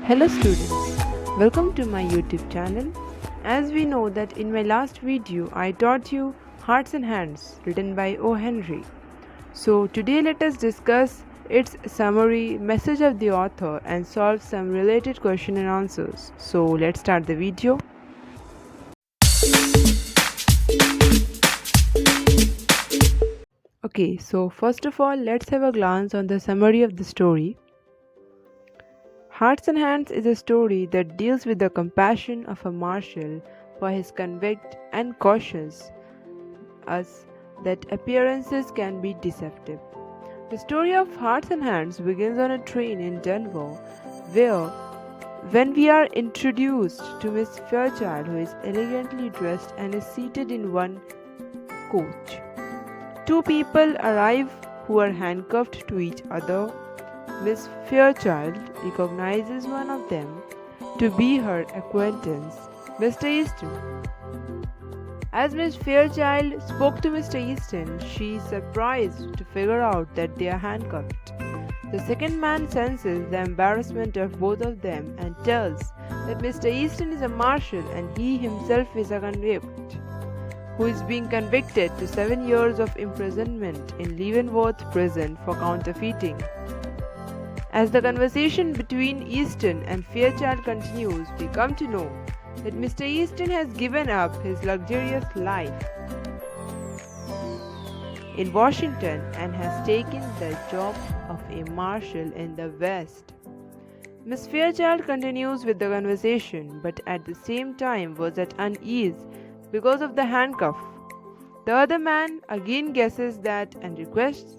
Hello students, welcome to my YouTube channel. As we know that in my last video I taught you Hearts and Hands written by O. Henry. So today let us discuss its summary, message of the author and solve some related question and answers. So let's start the video. Okay, so first of all let's have a glance on the summary of the story. Hearts and Hands is a story that deals with the compassion of a marshal for his convict and cautions us that appearances can be deceptive. The story of Hearts and Hands begins on a train in Denver where when we are introduced to Miss Fairchild, who is elegantly dressed and is seated in one coach. Two people arrive who are handcuffed to each other. Miss Fairchild recognizes one of them to be her acquaintance, Mr. Easton. As Miss Fairchild spoke to Mr. Easton, she is surprised to figure out that they are handcuffed. The second man senses the embarrassment of both of them and tells that Mr. Easton is a marshal and he himself is a convict, who is being convicted to 7 years of imprisonment in Leavenworth prison for counterfeiting. As the conversation between Easton and Fairchild continues, we come to know that Mr. Easton has given up his luxurious life in Washington and has taken the job of a marshal in the West. Miss Fairchild continues with the conversation, but at the same time was at unease because of the handcuff. The other man again guesses that and requests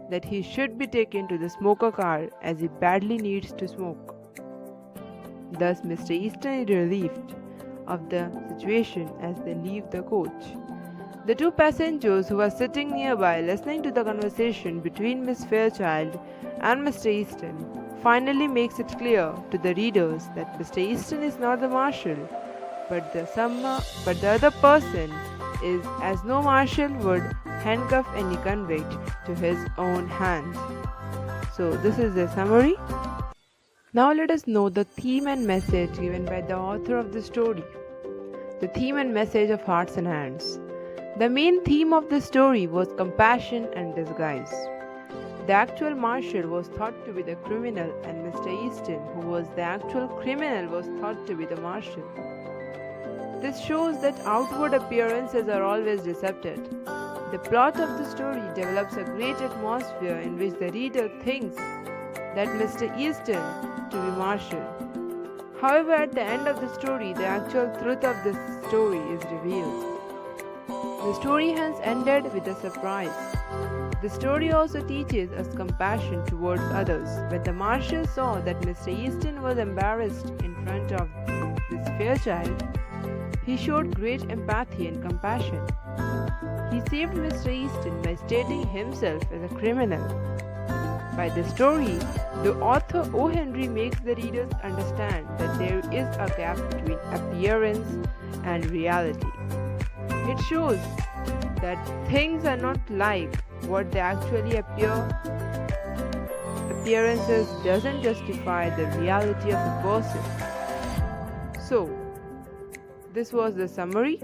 that he should be taken to the smoker car as he badly needs to smoke. Thus, Mr. Easton is relieved of the situation as they leave the coach. The two passengers who are sitting nearby listening to the conversation between Miss Fairchild and Mr. Easton finally makes it clear to the readers that Mr. Easton is not the marshal, but the other person is, as no marshal would handcuff any convict to his own hand. So this is the summary. Now let us know the theme and message given by the author of the story. The theme and message of Hearts and Hands. The main theme of the story was compassion and disguise. The actual marshal was thought to be the criminal and Mr. Easton, who was the actual criminal, was thought to be the marshal. This shows that outward appearances are always deceptive. The plot of the story develops a great atmosphere in which the reader thinks that Mr. Easton to be marshal. However, at the end of the story, the actual truth of the story is revealed. The story has ended with a surprise. The story also teaches us compassion towards others. When the marshal saw that Mr. Easton was embarrassed in front of Miss Fairchild, he showed great empathy and compassion. He saved Mr. Easton by stating himself as a criminal. By the story, the author O. Henry makes the readers understand that there is a gap between appearance and reality. It shows that things are not like what they actually appear. Appearances doesn't justify the reality of a person. So, this was the summary.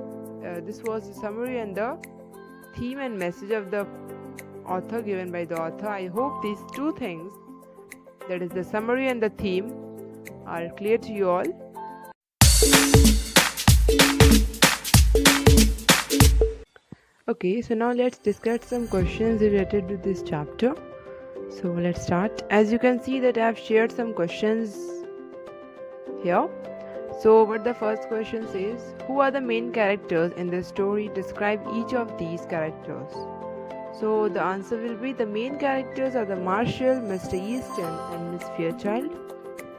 And the theme and message of the author given by the author. I hope these two things, that is the summary and the theme, are clear to you all. Okay, so now let's discuss some questions related to this chapter. So let's start. As you can see that I have shared some questions here. So what the first question says, who are the main characters in the story? Describe each of these characters. So the answer will be the main characters are the marshal, Mr. Easton and Miss Fairchild.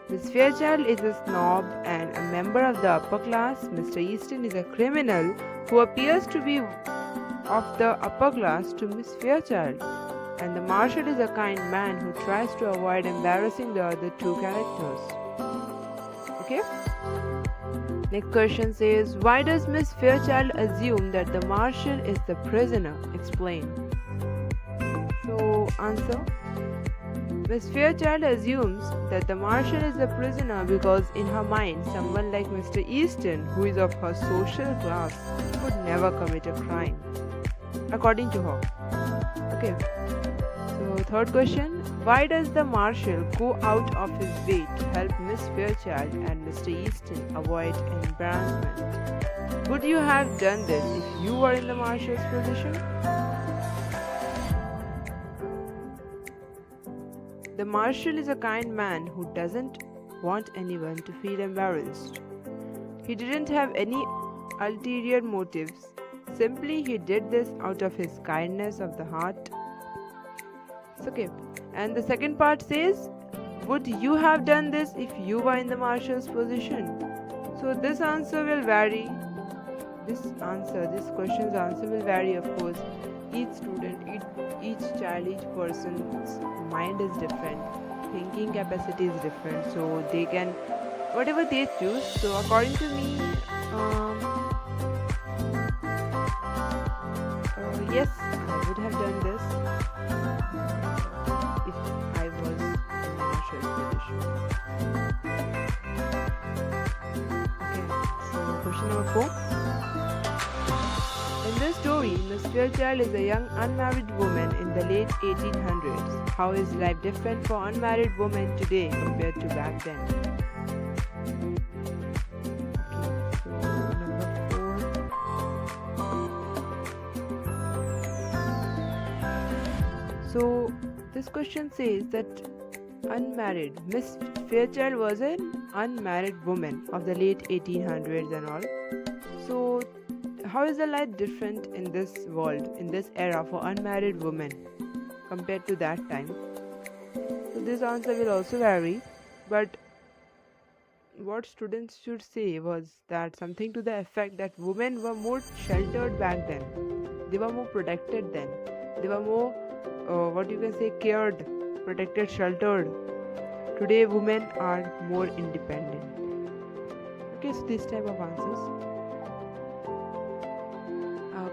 Miss Fairchild is a snob and a member of the upper class. Mr. Easton is a criminal who appears to be of the upper class to Miss Fairchild. And the marshal is a kind man who tries to avoid embarrassing the other two characters. Okay? Next question says, why does Miss Fairchild assume that the marshal is the prisoner? Explain. So, answer. Miss Fairchild assumes that the marshal is a prisoner because in her mind someone like Mr. Easton, who is of her social class, could never commit a crime, according to her. Okay, so third question, why does the marshal go out of his way to help Miss Fairchild and Mr. Easton avoid embarrassment? Would you have done this if you were in the marshal's position? The marshal is a kind man who doesn't want anyone to feel embarrassed. He didn't have any ulterior motives. Simply he did this out of his kindness of the heart. It's okay. And the second part says, would you have done this if you were in the marshal's position? So this answer will vary. This question's answer will vary, of course. Each student, each child, each person's mind is different, thinking capacity is different, so they can whatever they choose. So according to me, yes, I would have done this if I was in Marshal's position. Okay, so question number 4. In this story, Miss Fairchild is a young unmarried woman in the late 1800s. How is life different for unmarried women today compared to back then? Okay, so number 4. So this question says that unmarried, Miss Fairchild was an unmarried woman of the late 1800s and all. So how is the life different in this world, in this era for unmarried women compared to that time? So this answer will also vary, but what students should say was that something to the effect that women were more sheltered back then. They were more protected then. They were more, cared, protected, sheltered. Today women are more independent. Okay, so this type of answers.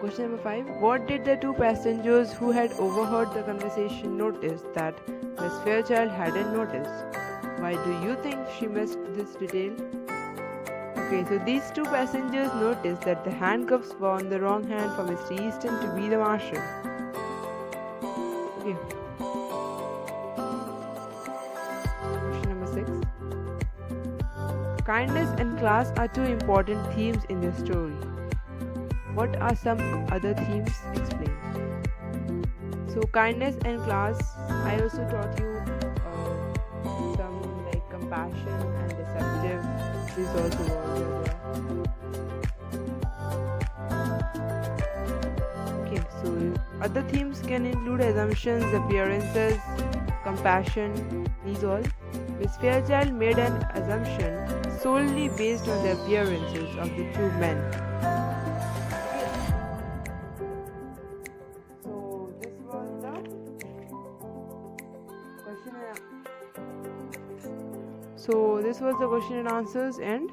Question number 5. What did the two passengers who had overheard the conversation notice that Miss Fairchild hadn't noticed? Why do you think she missed this detail? Okay, so these two passengers noticed that the handcuffs were on the wrong hand for Mr. Easton to be the marshal. Okay. Question number 6. Kindness and class are two important themes in this story. What are some other themes? Explain. So kindness and class, I also taught you some like compassion and deceptive. This also was there. Okay, so other themes can include assumptions, appearances, compassion, these all. Miss Fairchild made an assumption solely based on the appearances of the two men. So this was the question and answers, and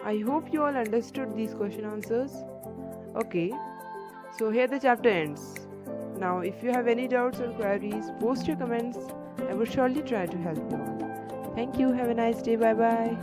I hope you all understood these question answers. Okay, so here the chapter ends. Now if you have any doubts or queries, post your comments. I will surely try to help you all. Thank you. Have a nice day. Bye bye.